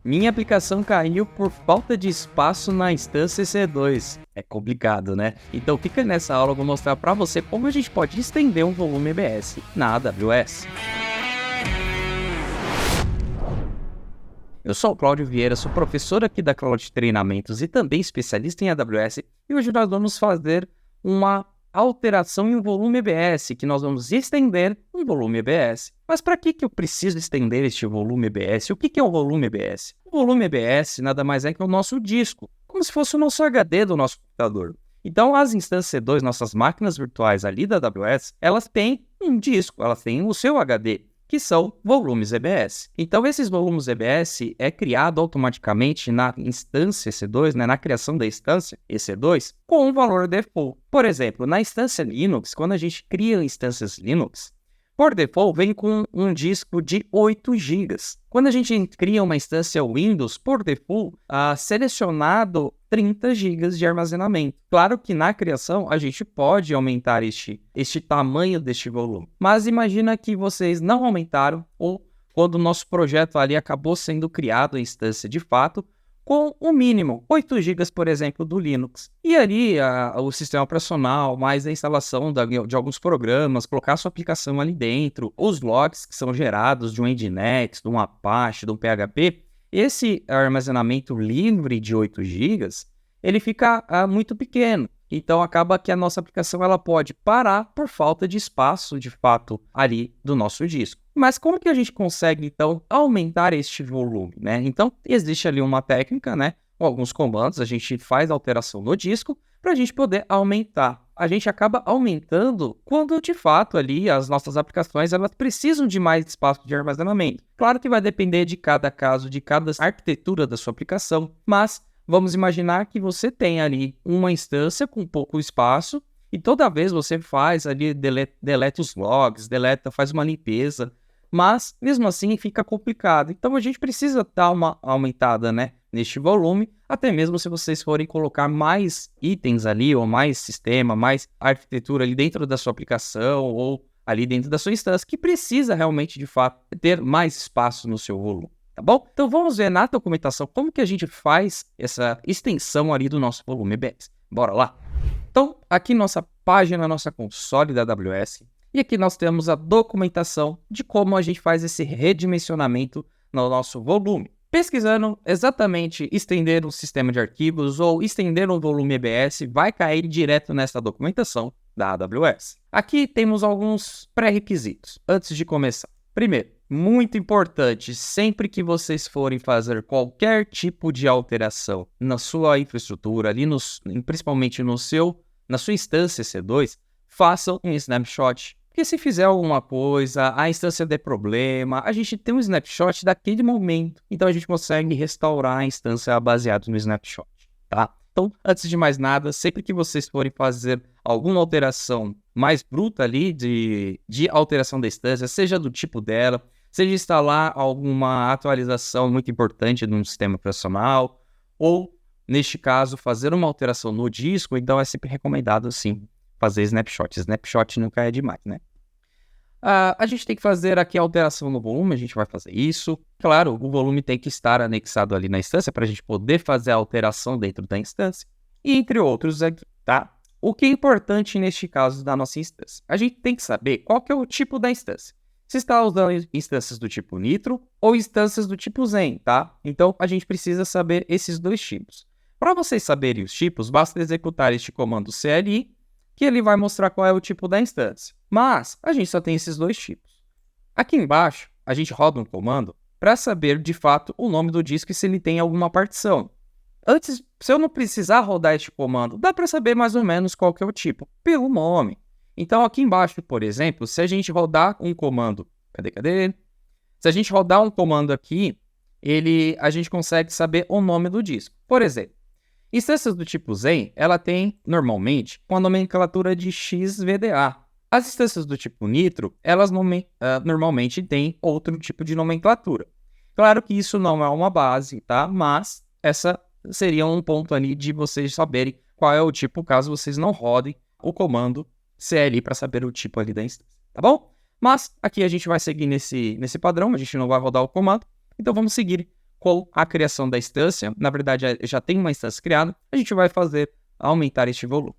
Minha aplicação caiu por falta de espaço na instância EC2. É complicado, né? Então fica nessa aula, eu vou mostrar para você como a gente pode estender um volume EBS na AWS. Eu sou o Cláudio Vieira, sou professor aqui da Cloud Treinamentos e também especialista em AWS. E hoje nós vamos fazer uma alteração em um volume EBS, que nós vamos estender um volume EBS. Mas para que eu preciso estender este volume EBS? O que é o volume EBS? O volume EBS nada mais é que o nosso disco, como se fosse o nosso HD do nosso computador. Então, as instâncias C2, nossas máquinas virtuais ali da AWS, elas têm um disco, elas têm o seu HD, que são volumes EBS. Então, esses volumes EBS é criado automaticamente na instância EC2, né, na criação da instância EC2, com um valor default. Por exemplo, na instância Linux, quando a gente cria instâncias Linux, por default vem com um disco de 8 GB. Quando a gente cria uma instância Windows, por default, selecionado 30 GB de armazenamento. Claro que na criação a gente pode aumentar este tamanho deste volume, mas imagina que vocês não aumentaram ou quando o nosso projeto ali acabou sendo criado a instância de fato, com o mínimo, 8 GB, por exemplo, do Linux. E ali o sistema operacional, mais a instalação de alguns programas, colocar a sua aplicação ali dentro, os logs que são gerados de um Nginx, de um Apache, de um PHP, esse armazenamento livre de 8 GB, ele fica muito pequeno. Então, acaba que a nossa aplicação ela pode parar por falta de espaço, de fato, ali do nosso disco. Mas como que a gente consegue, então, aumentar este volume, né? Então, existe ali uma técnica, né? Com alguns comandos, a gente faz alteração no disco para a gente poder aumentar. A gente acaba aumentando quando, de fato, ali as nossas aplicações elas precisam de mais espaço de armazenamento. Claro que vai depender de cada caso, de cada arquitetura da sua aplicação, mas vamos imaginar que você tem ali uma instância com pouco espaço e toda vez você faz ali, deleta os logs, faz uma limpeza, mas mesmo assim fica complicado. Então a gente precisa dar uma aumentada, né, neste volume, até mesmo se vocês forem colocar mais itens ali, ou mais sistema, mais arquitetura ali dentro da sua aplicação, ou ali dentro da sua instância, que precisa realmente, de fato, ter mais espaço no seu volume. Tá bom? Então vamos ver na documentação como que a gente faz essa extensão ali do nosso volume EBS. Bora lá? Então, aqui nossa página, nossa console da AWS, e aqui nós temos a documentação de como a gente faz esse redimensionamento no nosso volume. Pesquisando exatamente estender um sistema de arquivos ou estender um volume EBS, vai cair direto nessa documentação da AWS. Aqui temos alguns pré-requisitos antes de começar. Primeiro, muito importante, sempre que vocês forem fazer qualquer tipo de alteração na sua infraestrutura, ali principalmente na sua instância EC2, façam um snapshot. Porque se fizer alguma coisa, a instância der problema, a gente tem um snapshot daquele momento. Então a gente consegue restaurar a instância baseado no snapshot, tá? Então, antes de mais nada, sempre que vocês forem fazer alguma alteração mais bruta ali de alteração da instância, seja do tipo dela, seja instalar alguma atualização muito importante num sistema operacional, ou, neste caso, fazer uma alteração no disco, então é sempre recomendado, sim, fazer snapshot. Snapshot nunca é demais, né? A gente tem que fazer aqui a alteração no volume, a gente vai fazer isso. Claro, o volume tem que estar anexado ali na instância para a gente poder fazer a alteração dentro da instância. E entre outros aqui, tá? O que é importante neste caso da nossa instância? A gente tem que saber qual que é o tipo da instância. Se está usando instâncias do tipo Nitro ou instâncias do tipo Zen, tá? Então, a gente precisa saber esses dois tipos. Para vocês saberem os tipos, basta executar este comando CLI, que ele vai mostrar qual é o tipo da instância. Mas a gente só tem esses dois tipos. Aqui embaixo, a gente roda um comando para saber, de fato, o nome do disco e se ele tem alguma partição. Antes, se eu não precisar rodar este comando, dá para saber mais ou menos qual que é o tipo, pelo nome. Então, aqui embaixo, por exemplo, se a gente rodar um comando... Cadê? Se a gente rodar um comando aqui, a gente consegue saber o nome do disco. Por exemplo, instâncias do tipo Zen, ela tem, normalmente, uma nomenclatura de XVDA. As instâncias do tipo Nitro, elas normalmente têm outro tipo de nomenclatura. Claro que isso não é uma base, tá? Mas essa seria um ponto ali de vocês saberem qual é o tipo, caso vocês não rodem o comando CLI para saber o tipo ali da instância, tá bom? Mas aqui a gente vai seguir nesse padrão, a gente não vai rodar o comando, então vamos seguir com a criação da instância, na verdade já tem uma instância criada, a gente vai fazer aumentar este volume.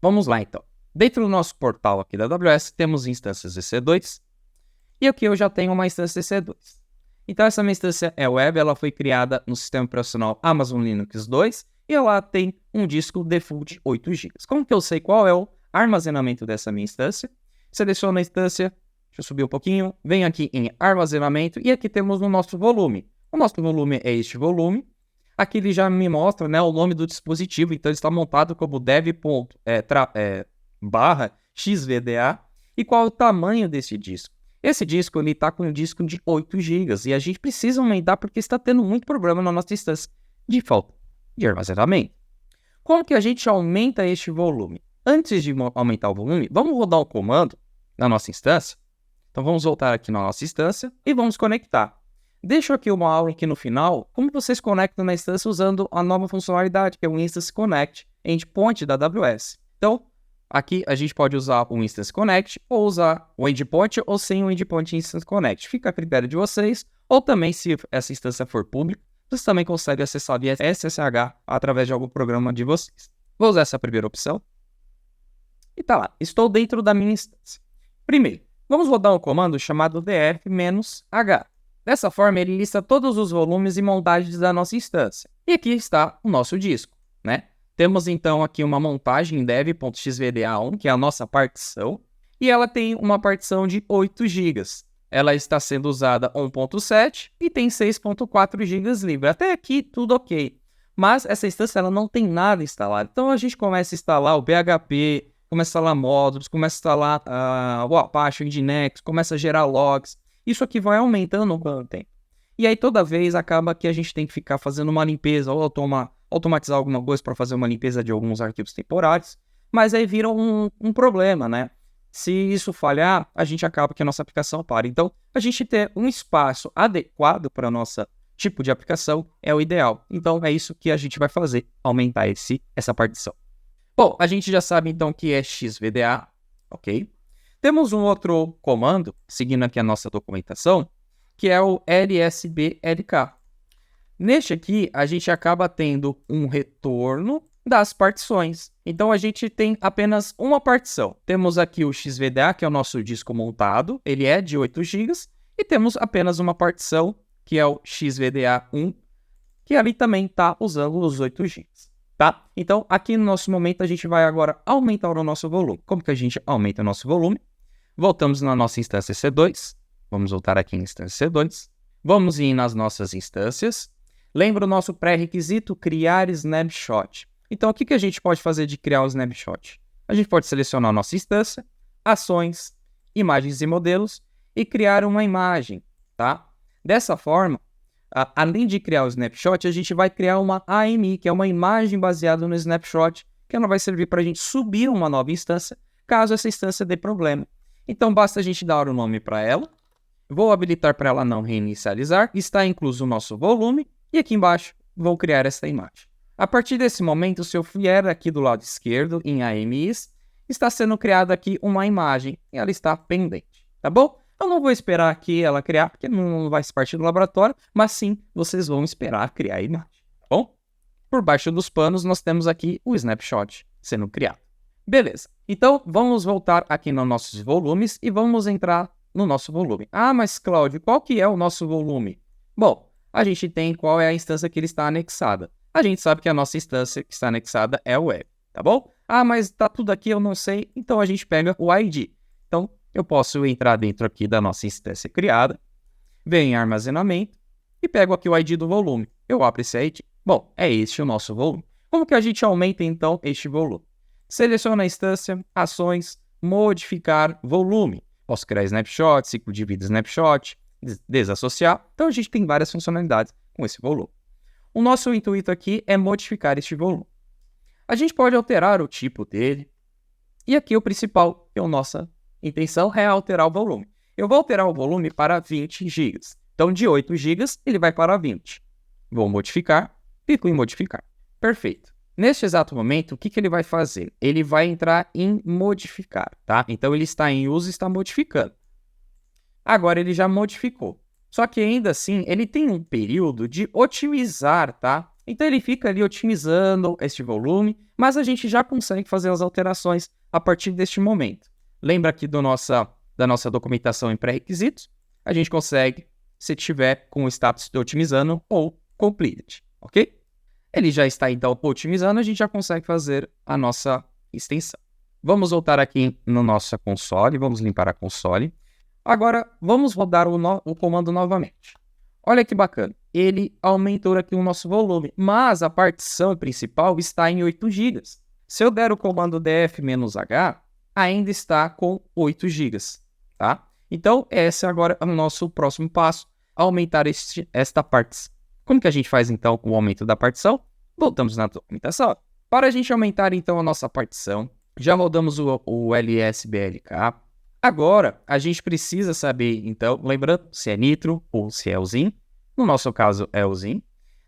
Vamos lá então. Dentro do nosso portal aqui da AWS, temos instâncias EC2, e aqui eu já tenho uma instância EC2. Então essa minha instância é web, ela foi criada no sistema operacional Amazon Linux 2, e ela tem um disco default de 8 GB. Como que eu sei qual é o armazenamento dessa minha instância? Seleciono a instância, deixa eu subir um pouquinho, venho aqui em armazenamento, e aqui temos o nosso volume. O nosso volume é este volume. Aqui ele já me mostra, né, o nome do dispositivo, então ele está montado como dev.xvda. E qual é o tamanho desse disco? Esse disco está com um disco de 8 GB e a gente precisa aumentar porque está tendo muito problema na nossa instância de falta de armazenamento. Como que a gente aumenta este volume? Antes de aumentar o volume, vamos rodar um comando na nossa instância. Então vamos voltar aqui na nossa instância e vamos conectar. Deixo aqui uma aula aqui no final, como vocês conectam na instância usando a nova funcionalidade, que é o Instance Connect Endpoint da AWS. Então, aqui a gente pode usar o Instance Connect, ou usar o Endpoint, ou sem o Endpoint Instance Connect. Fica a critério de vocês, ou também, se essa instância for pública, vocês também conseguem acessar via SSH através de algum programa de vocês. Vou usar essa primeira opção. E tá lá, estou dentro da minha instância. Primeiro, vamos rodar um comando chamado df-h. Dessa forma, ele lista todos os volumes e montagens da nossa instância. E aqui está o nosso disco, né? Temos então aqui uma montagem dev.xvda1, que é a nossa partição, e ela tem uma partição de 8 GB. Ela está sendo usada 1.7 e tem 6.4 GB livre. Até aqui tudo ok. Mas essa instância ela não tem nada instalado. Então a gente começa a instalar o PHP, começa a instalar módulos, começa a instalar o Apache, o Nginx, começa a gerar logs. Isso aqui vai aumentando com o tempo. E aí toda vez acaba que a gente tem que ficar fazendo uma limpeza ou automatizar alguma coisa para fazer uma limpeza de alguns arquivos temporários. Mas aí vira um problema, né? Se isso falhar, a gente acaba que a nossa aplicação para. Então, a gente ter um espaço adequado para o nosso tipo de aplicação é o ideal. Então, é isso que a gente vai fazer, aumentar essa partição. Bom, a gente já sabe então que é xvda, ok? Temos um outro comando, seguindo aqui a nossa documentação, que é o lsblk. Neste aqui, a gente acaba tendo um retorno das partições. Então, a gente tem apenas uma partição. Temos aqui o xvda, que é o nosso disco montado, ele é de 8 GB, e temos apenas uma partição, que é o xvda1, que ali também está usando os 8 GB. Tá? Então, aqui no nosso momento, a gente vai agora aumentar o nosso volume. Como que a gente aumenta o nosso volume? Voltamos na nossa instância C2. Vamos voltar aqui em instância C2. Vamos ir nas nossas instâncias. Lembra o nosso pré-requisito? Criar snapshot. Então, o que a gente pode fazer de criar um snapshot? A gente pode selecionar a nossa instância, ações, imagens e modelos e criar uma imagem, tá? Dessa forma, além de criar o snapshot, a gente vai criar uma AMI, que é uma imagem baseada no snapshot, que ela vai servir para a gente subir uma nova instância, caso essa instância dê problema. Então, basta a gente dar o nome para ela. Vou habilitar para ela não reinicializar. Está incluso o nosso volume. E aqui embaixo, vou criar essa imagem. A partir desse momento, se eu vier aqui do lado esquerdo, em AMIs, está sendo criada aqui uma imagem. E ela está pendente, tá bom? Eu não vou esperar aqui ela criar, porque não vai partir do laboratório. Mas sim, vocês vão esperar criar a imagem, tá bom? Por baixo dos panos, nós temos aqui o snapshot sendo criado. Beleza, então vamos voltar aqui nos nossos volumes e vamos entrar no nosso volume. Ah, mas Cláudio, qual que é o nosso volume? Bom, a gente tem qual é a instância que ele está anexada. A gente sabe que a nossa instância que está anexada é o web, tá bom? Ah, mas tá tudo aqui, eu não sei, então a gente pega o ID. Então, eu posso entrar dentro aqui da nossa instância criada, venho em armazenamento e pego aqui o ID do volume. Eu abro esse ID. Bom, é este o nosso volume. Como que a gente aumenta, então, este volume? Seleciona a instância, ações, modificar volume. Posso criar snapshot, ciclo de vida snapshot, desassociar. Então, a gente tem várias funcionalidades com esse volume. O nosso intuito aqui é modificar este volume. A gente pode alterar o tipo dele. E aqui o principal, que é a nossa intenção, é alterar o volume. Eu vou alterar o volume para 20 GB. Então, de 8 GB, ele vai para 20. Vou modificar, clico em modificar. Perfeito. Neste exato momento, o que ele vai fazer? Ele vai entrar em modificar, tá? Então, ele está em uso e está modificando. Agora, ele já modificou. Só que ainda assim, ele tem um período de otimizar, tá? Então ele fica ali otimizando este volume, mas a gente já consegue fazer as alterações a partir deste momento. Lembra aqui da nossa documentação em pré-requisitos? A gente consegue se tiver com o status de otimizando ou completed, ok? Ele já está então otimizando, a gente já consegue fazer a nossa extensão. Vamos voltar aqui no nosso console, vamos limpar a console. Agora, vamos rodar o comando novamente. Olha que bacana, ele aumentou aqui o nosso volume, mas a partição principal está em 8 GB. Se eu der o comando df-h, ainda está com 8 GB, tá? Então, esse agora é o nosso próximo passo, aumentar esta partição. Como que a gente faz, então, o aumento da partição? Voltamos na documentação. Para a gente aumentar, então, a nossa partição, já rodamos o LSBLK. Agora, a gente precisa saber, então, lembrando se é nitro ou se é usin. No nosso caso, é usin.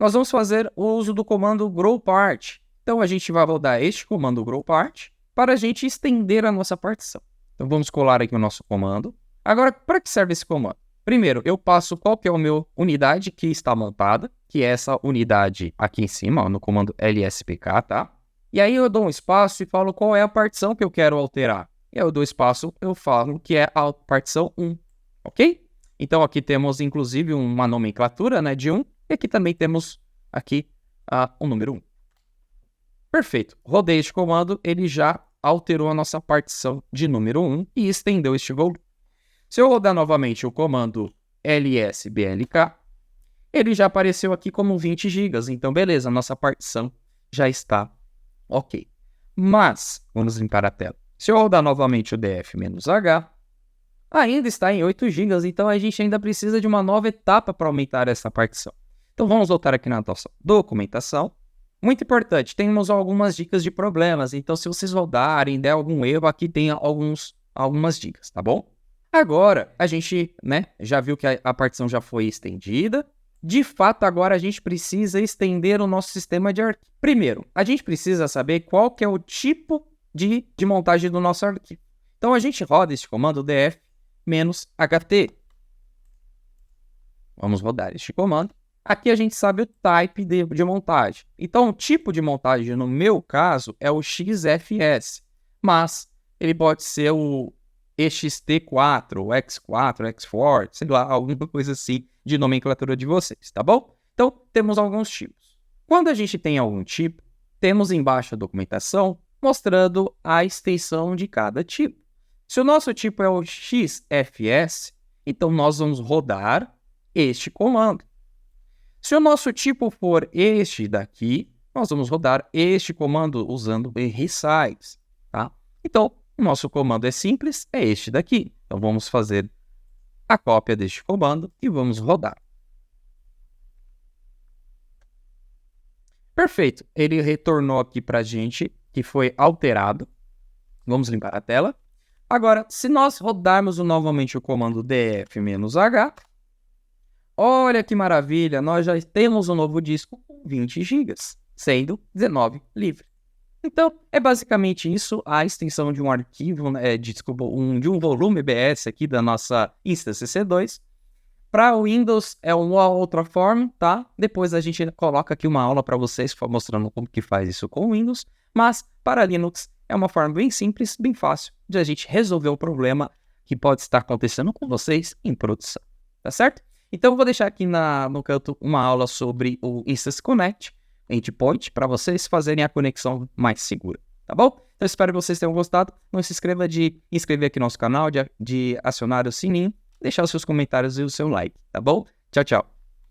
Nós vamos fazer o uso do comando growPart. Então, a gente vai rodar este comando growPart para a gente estender a nossa partição. Então, vamos colar aqui o nosso comando. Agora, para que serve esse comando? Primeiro, eu passo qual que é a minha unidade que está montada, que é essa unidade aqui em cima, ó, no comando lspk, tá? E aí eu dou um espaço e falo qual é a partição que eu quero alterar. E aí eu dou espaço, eu falo que é a partição 1, ok? Então aqui temos inclusive uma nomenclatura, né, de 1, e aqui também temos aqui o número 1. Perfeito, rodei este comando, ele já alterou a nossa partição de número 1 e estendeu este volume. Se eu rodar novamente o comando lsblk, ele já apareceu aqui como 20 GB, então beleza, a nossa partição já está ok. Mas, vamos limpar a tela. Se eu rodar novamente o df-h, ainda está em 8 GB, então a gente ainda precisa de uma nova etapa para aumentar essa partição. Então vamos voltar aqui na nossa documentação. Muito importante, temos algumas dicas de problemas, então se vocês rodarem, der algum erro, aqui tem algumas dicas, tá bom? Agora, a gente, já viu que a partição já foi estendida. De fato, agora a gente precisa estender o nosso sistema de arquivo. Primeiro, a gente precisa saber qual que é o tipo de montagem do nosso arquivo. Então, a gente roda esse comando df-ht. Vamos rodar este comando. Aqui a gente sabe o type de montagem. Então, o tipo de montagem, no meu caso, é o XFS. Mas ele pode ser o EXT4, o X4, X4, sei lá, alguma coisa assim de nomenclatura de vocês, tá bom? Então, temos alguns tipos. Quando a gente tem algum tipo, temos embaixo a documentação mostrando a extensão de cada tipo. Se o nosso tipo é o XFS, então nós vamos rodar este comando. Se o nosso tipo for este daqui, nós vamos rodar este comando usando o resize, tá? Então, o nosso comando é simples, é este daqui. Então, vamos fazer a cópia deste comando e vamos rodar. Perfeito, ele retornou aqui para a gente, que foi alterado. Vamos limpar a tela. Agora, se nós rodarmos novamente o comando df-h, olha que maravilha, nós já temos um novo disco com 20 GB, sendo 19 livre. Então, é basicamente isso, a extensão de um arquivo, de um volume EBS aqui da nossa instância C2. Para o Windows é uma outra forma, tá? Depois a gente coloca aqui uma aula para vocês mostrando como que faz isso com o Windows. Mas para Linux é uma forma bem simples, bem fácil de a gente resolver o problema que pode estar acontecendo com vocês em produção, tá certo? Então eu vou deixar aqui no canto uma aula sobre o Instance Connect, endpoint, para vocês fazerem a conexão mais segura, tá bom? Então espero que vocês tenham gostado. Não se esqueça de inscrever aqui no nosso canal, de acionar o sininho, deixar os seus comentários e o seu like, tá bom? Tchau, tchau!